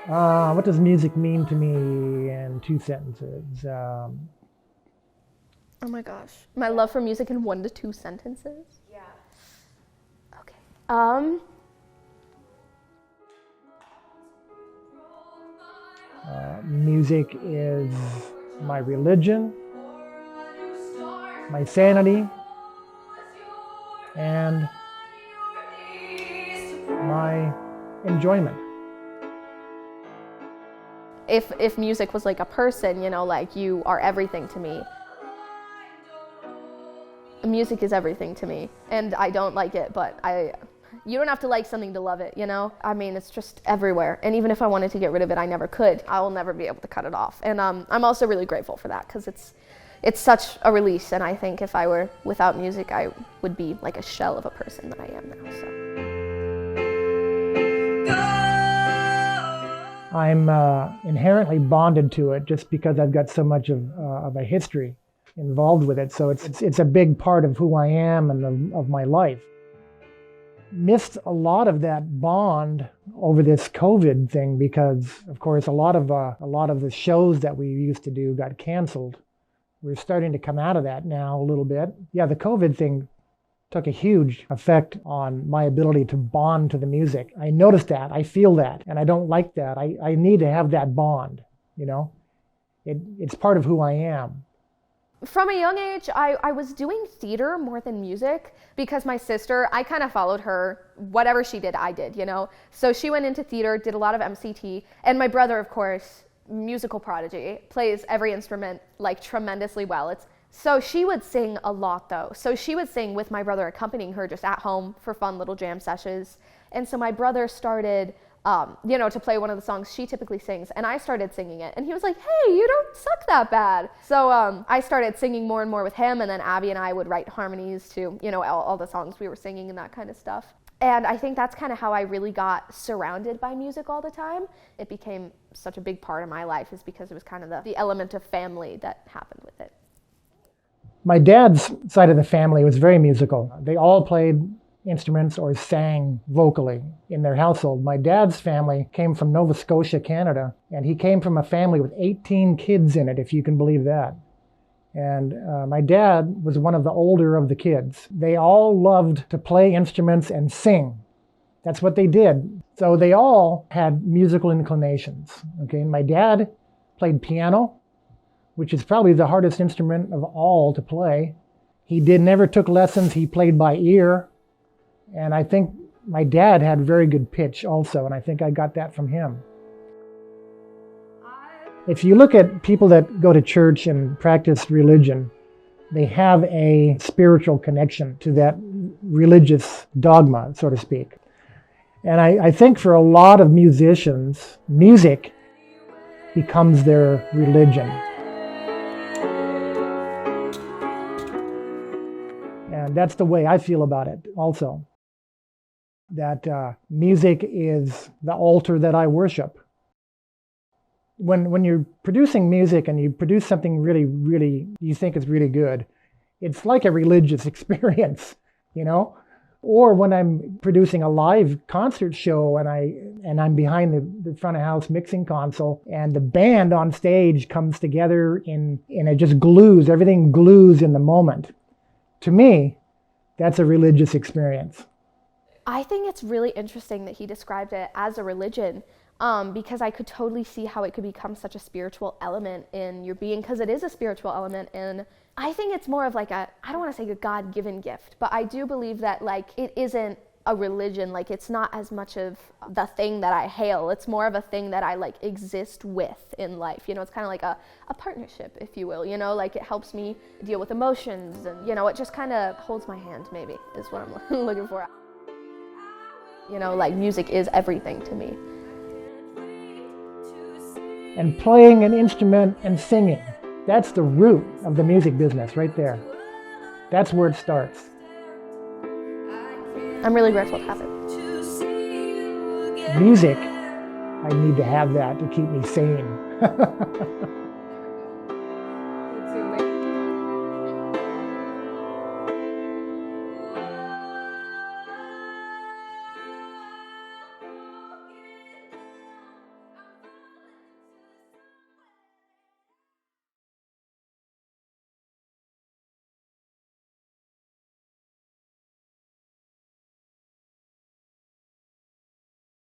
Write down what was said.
What does music mean to me in two sentences? Oh my gosh. My love for music in 1 to 2 sentences? Yeah. Okay. Music is my religion, my sanity, and my enjoyment. If music was like a person, you know, like you are everything to me. Music is everything to me, and I don't like it, but you don't have to like something to love it, you know? I mean, it's just everywhere, and even if I wanted to get rid of it, I never could. I will never be able to cut it off, and I'm also really grateful for that, because it's such a release, and I think if I were without music, I would be like a shell of a person that I am now, so. I'm inherently bonded to it just because I've got so much of a history involved with it. So it's a big part of who I am and of my life. Missed a lot of that bond over this COVID thing because, of course, a lot of the shows that we used to do got canceled. We're starting to come out of that now a little bit. Yeah, the COVID thing took a huge effect on my ability to bond to the music. I noticed that, I feel that, and I don't like that. I need to have that bond, you know? It's part of who I am. From a young age, I was doing theater more than music because my sister, I kind of followed her. Whatever she did, I did, you know? So she went into theater, did a lot of MCT, and my brother, of course, musical prodigy, plays every instrument like tremendously well. So she would sing a lot though. So she would sing with my brother accompanying her just at home for fun little jam sessions. And so my brother started, to play one of the songs she typically sings, and I started singing it. And he was like, hey, you don't suck that bad. So I started singing more and more with him, and then Abby and I would write harmonies to, all the songs we were singing and that kind of stuff. And I think that's kind of how I really got surrounded by music all the time. It became such a big part of my life is because it was kind of the element of family that happened with it. My dad's side of the family was very musical. They all played instruments or sang vocally in their household. My dad's family came from Nova Scotia, Canada, and he came from a family with 18 kids in it, if you can believe that. And my dad was one of the older of the kids. They all loved to play instruments and sing. That's what they did. So they all had musical inclinations. Okay, my dad played piano, which is probably the hardest instrument of all to play. He never took lessons. He played by ear. And I think my dad had very good pitch also, and I think I got that from him. If you look at people that go to church and practice religion, they have a spiritual connection to that religious dogma, so to speak. And I think for a lot of musicians, music becomes their religion. And that's the way I feel about it also. That music is the altar that I worship. When you're producing music and you produce something really, really, you think is really good, it's like a religious experience, you know? Or when I'm producing a live concert show and I'm behind the front of house mixing console and the band on stage comes together and it just glues, everything glues in the moment. To me, that's a religious experience. I think it's really interesting that he described it as a religion because I could totally see how it could become such a spiritual element in your being, because it is a spiritual element. And I think it's more of like I don't want to say a God-given gift, but I do believe that like it isn't a religion. Like it's not as much of the thing that I hail. It's more of a thing that I like exist with in life. You know, it's kind of like a partnership, if you will, you know, like it helps me deal with emotions and, it just kind of holds my hand maybe is what I'm looking for. Like music is everything to me. And playing an instrument and singing, that's the root of the music business right there. That's where it starts. I'm really grateful to have it. Music, I need to have that to keep me sane.